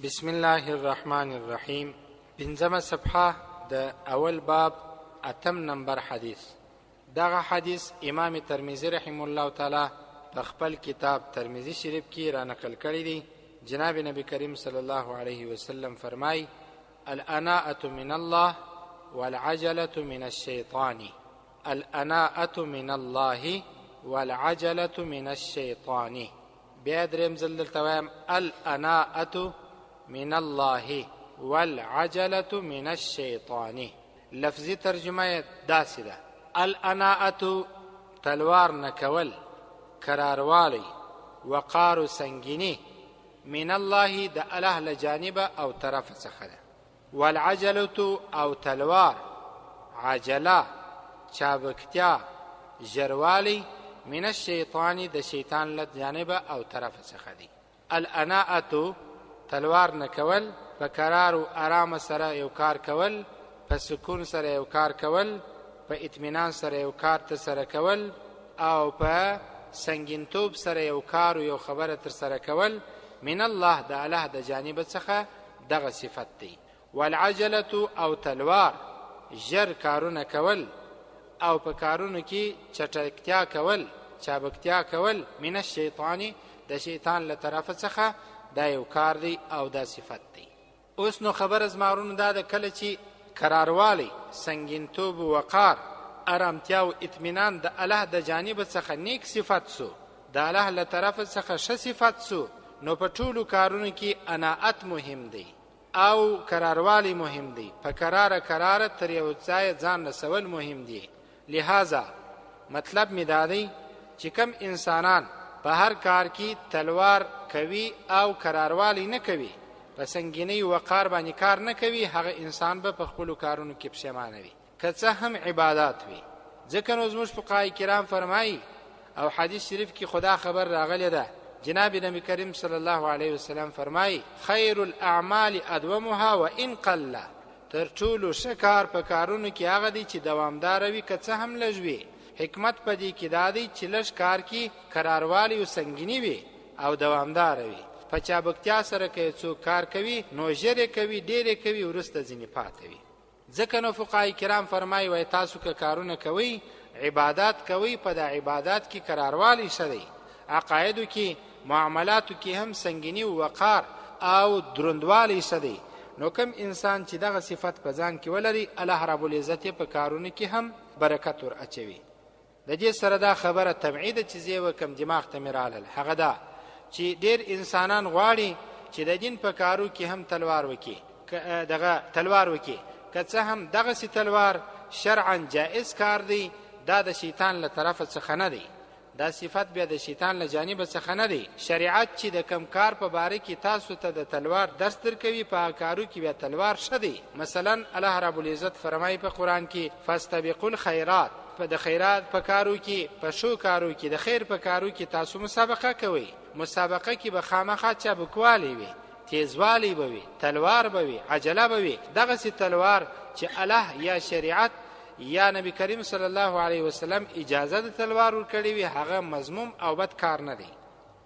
بسم الله الرحمن الرحیم. پنځمه صفحه د اول باب اتم نمبر حدیث. دغه حدیث امام ترمذی رحم الله تعالی په خپل کتاب ترمذی شریف کې را نقل کړی دی. جناب نبی کریم صلی الله علیه وسلم فرمای: الاناءة من الله والعجلة من الشیطان. الاناءة من الله والعجلة من الشیطان. بیا دریم ځل دلته وایم: الاناءة من الله والعجلة من الشیطان. لفظی ترجمه داسې ده: الاناءة تلوار نکول، کراروالی، وقار و سنگینی، من الله د الله لجانبه او طرف څخه ده. والعجلة او تلوار، عجله، چابکتیا، ژروالی، من الشیطان د شیطان لجانبه او طرف څخه دی. الاناءة تلوار نکول، په قرار او آرام سره یو کار کول، په سکون سره یو کار کول، په اطمینان سره یو کار ترسره کول، او په سنگینتوب سره یو کار او یو خبره ترسره کول، من الله د الله د جانب څخه دغه صفت دی. والعجلة او تلوار، ژر کارونه کول او په کارونو کې چټکتیا کول، چابکتیا کول، من الشیطان د شیطان له طرف څخه دا یو کار دی او دا صفت دی. اوس نو خبر از مارونو دا د کله چې قراروالی، سنگینتوب، وقار، ارامتیا او اطمینان د الله د جانب څخه نیک صفت سو، د الله له طرف څخه ښه صفت سو، نو په ټولو کارونو کې اناعت مهم دی او قراروالی مهم دی. په قراره تر یو ځای ځان رسول مهم دی. لہذا مطلب می دا دی چې کم انسانان په هر کار کې تلوار کوي او قراروالی نه کوي، په سنگینی وقار باندې کار نه کوي، هغه انسان به په خپلو کارونو کې پښیمانه وي، که څه هم عبادات وي. ځکه نو زموږ فقهای کرام فرمایي او حدیث شریف کې خدا خبر راغلی ده، جناب نبی کریم صلی الله علیه وسلم فرمایي: خیر الاعمال ادومها وان قل. تر ټولو ښه کار په کارونو کې هغه دی چې دوامدار وي، که څه هم لږ وي. حکمت په دې کې دا دی چې لږ کار کې قراروالی او سنگینی وي او دوامدار وي. په چابکتیا سره که څوک کار کوي نو ژر یې کوي، ډېر یې کوي، وروسته ځینې پاتې وي. ځکه نو فقهای کرام فرمایي: وایي تاسو که کارونه کوئ، عبادات کوئ، په د عبادات کې قراروالی ښه دی، عقایدو کې، معاملاتو کې هم سنگینی و وقار او دروندوالی ښه دی. نو کم انسان چې دغه صفت په ځان کې ولري، الله رب العزت په کارونو کې هم برکت ور اچوي. د دې سره دا خبره طبیعي ده چې زه وکم دماغ ته مې راغله، هغه دا چې ډېر انسانان غواړي چې د دین په کارو کې هم تلوار وکړي، که څه هم دغسې تلوار شرعا جائز کار دی، دا د شیطان له طرفه څخه نه دی، دا صفت بیا د شیطان له جانب څخه نه دی. شریعت چې د کم کار په باره کې تاسو ته د تلوار درس درکوي، په کارو کې بیا تلوار ښه دی. مثلا الله رب العزت فرمایي په قرآن کې: فاستبقوا الخیرات. په د خیرات په کارو کې، په شو کارو کې، د خیر په کارو کې تاسو مسابقه کوئ. مسابقه کې به خامخا چابکوالی وي، تیزوالی به وي، تلوار به وي، عجله به وي. دغسې تلوار چې الله یا شریعت یا نبی کریم صلی الله علیه وسلم اجازه د تلوار ورکړې وي، هغه مذموم او بد کار نه دی.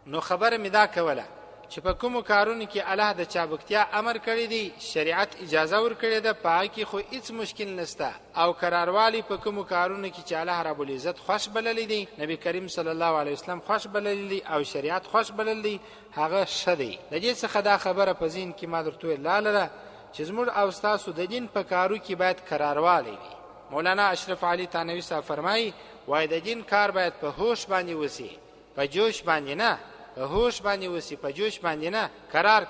نو خبره مې دا کوله چې په کومو کارونو کې الله د چابکتیا امر کړی دی، شریعت اجازه ورکړې ده، په هغه کې خو هیڅ مشکل نشته. او قراروالی په کومو کارونو کې چې الله رب العزت خوښ بللی دی، نبی کریم صلی الله علیه وسلم خوښ بللی دی او شریعت خوښ بللی دی، هغه ښه دی. د دې څخه دا خبره په ذهن کې ما درته ویله ده چې زموږ او ستاسو د دین په کارو کې باید قراروالی وي. مولانا اشرف علي تانوي صاحب فرمایي: وای د دین کار باید په هوش باندې وسی، په جوش باندې نه، په هوش باندې وسی، په جوش باندې نه، قرار.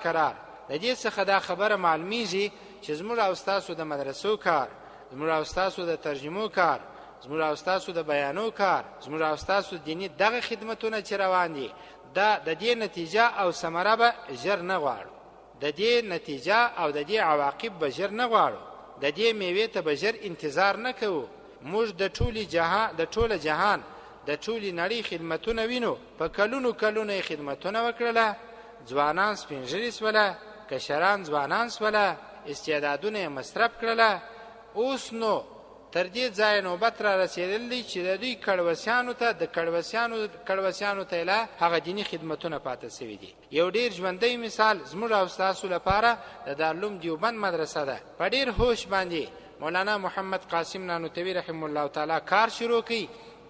د دې څخه دا خبره معلومیږي چې زموږ او ستاسو د مدرسو کار، زموږ او ستاسو د ترجمو کار، زموږ او ستاسو د بیانو کار، زموږ او ستاسو دیني دغه خدمتونه چې روان دي، دا د دې نتیجه او ثمره به ژر نه غواړو، د دې نتیجه او د دې عواقب به ژر نه غواړو، د دې میوې ته به ژر انتظار نه کوو. موږ د ټوله جهان د ټولې نړۍ خدمتونه وینو، په کلونو یې خدمتونه وکړله، ځوانان سپین ږیري سوله، کشران ځوانان سوله، استعدادونه یې مصرف کړله. اوس نو تر دې ځای نوبت را رسېدل دی چې د دوی کړوسیانو ته د کړوسیانو ته لا هغه دیني خدمتونه پاتې سوي دي. یو ډېر ژوندی مثال زموږ او ستاسو لپاره د دارالعلوم دیوبند مدرسه ده. په ډېر هوش باندې مولانا محمد قاسم نانوتوي رحمه الله تعالی کار شروع کړي.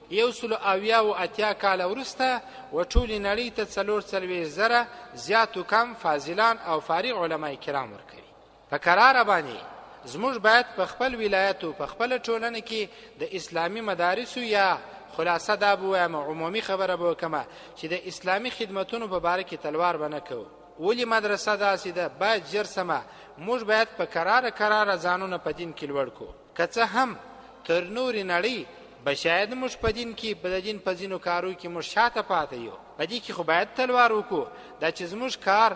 180 کاله وروسته و ټولې نړۍ ته 440,000 زیات و کم فاضلان او فارغ علما کرام ورکوي. په قراره باندې زموږ باید په خپل ولایت او په خپل ټولنه کې د اسلامي مدارسو یا خلاصه دا بوایم عمومي خبره به وکړم چې د اسلامي خدمتونو په باره کې تلوار به نه کوو. ولې مدرسه داسې ده باید ژر سمه موږ باید په قراره ځانونه په دین کې لوړ کړو. که څه هم تر نورې نړۍ به شاید موږ په دین کې په دین په ځینو کارو کې موږ شاته پاتې یو. په دې کې خو باید تلوار وکړو دا چې زموږ کار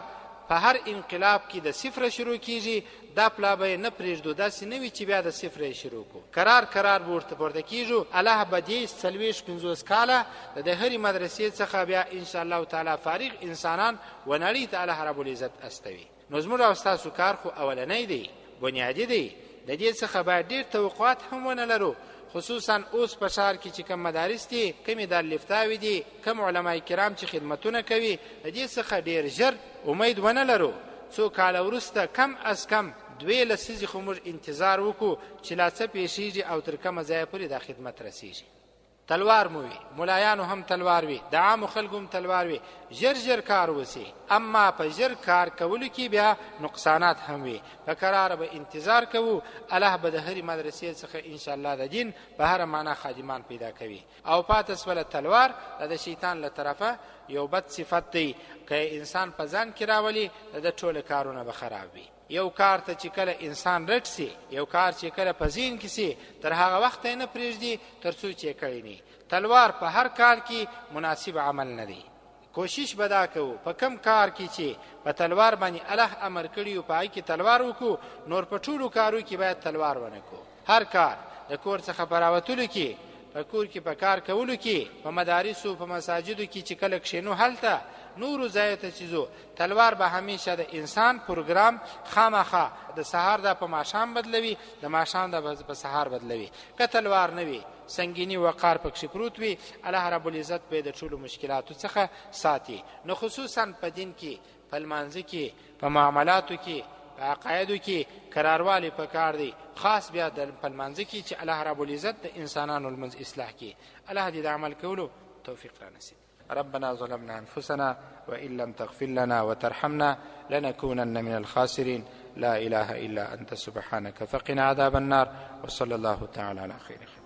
په هر انقلاب کې د صفر شروع کیږي دا پلا به نه پرېږدو. داسې نه وي چې بیا د صفر شروع کړو. قرار به ورته پورته کیږو. الله به دې 40-50 کاله د هرې مدرسې څخه بیا انشاءالله تعالی فارغ انسانان و نړۍ ته الله رب العزت استوي. نو زموږ او ستاسو کار خو اولنی دی، بنیادي دی. د دې څخه باید ډېر توقعات هم ونه لرو، خصوصا اوس په ښار کې چې کم مدارس دي، کمې دارالفتاوې دي، کم علما کرام چې خدمتونه کوي، د دې څخه ډېر ژر امید ونه لرو. څو کاله وروسته کم از کم 2 لسیزې خو موږ انتظار وکړو چې لا څه پیښیږي او تر کومه ځایه پورې دا خدمت رسیږي. تلوار مو وي، ملایانو هم تلوار وي، د عامو خلکو هم تلوار وي، ژر کار وسی. اما په ژر کار کولو کې بیا نقصانات هم وي. په قراره به انتظار کوو. الله به د هرې مدرسې څخه انشاءالله د دین په هره معنا خادمان پیدا کوي. او پاتې سوله تلوار د شیطان له طرفه یو بد صفت دی که انسان په ځان کې راولي د ټول کارونه به خراب وي. یو کار ته چې کله انسان رټ سي، یو کار چې کله په ذهن کې سي، تر هغه وخت نه پرېږدي تر څو چې کړی نه. تلوار په هر کار کې مناسب عمل نه دی. کوشش به دا کوو په کم کار کې چې په تلوار باندې الله امر کړي او په هغې کې تلوار وکړو، نور په ټولو کارو کې باید تلوار ونه کړو. هر کار د کور څخه په راوتلو کې، په کور کې په کار کولو کې، په مدارسو په مساجدو کې چې کله کښېنو هلته نورو ځایو ته چې ځو، تلوار به همیشه د انسان پروګرام خامخا د سهار دا په ماښام بدلوي، د ماښام دا په سهار بدلوي. که تلوار نه وي، سنگینی وقار پکښې پروت وي، الله رب العزت به د ټولو مشکلاتو څخه ساتي. نو خصوصا په دین کې، په لمانځه کې، په معاملاتو کې، په عقایدو کې قراروالی پکار دی. خاص بیا د په لمانځه کې چې الله رب العزت د انسانانو لمنځ اصلاح کړي. الله دې د عمل کولو توفیق را نصیب. ربنا ظلمنا أنفسنا وإن لم تغفر لنا وترحمنا لنكونن من الخاسرين. لا إله إلا أنت سبحانك فقنا عذاب النار. وصلى الله تعالى على خير.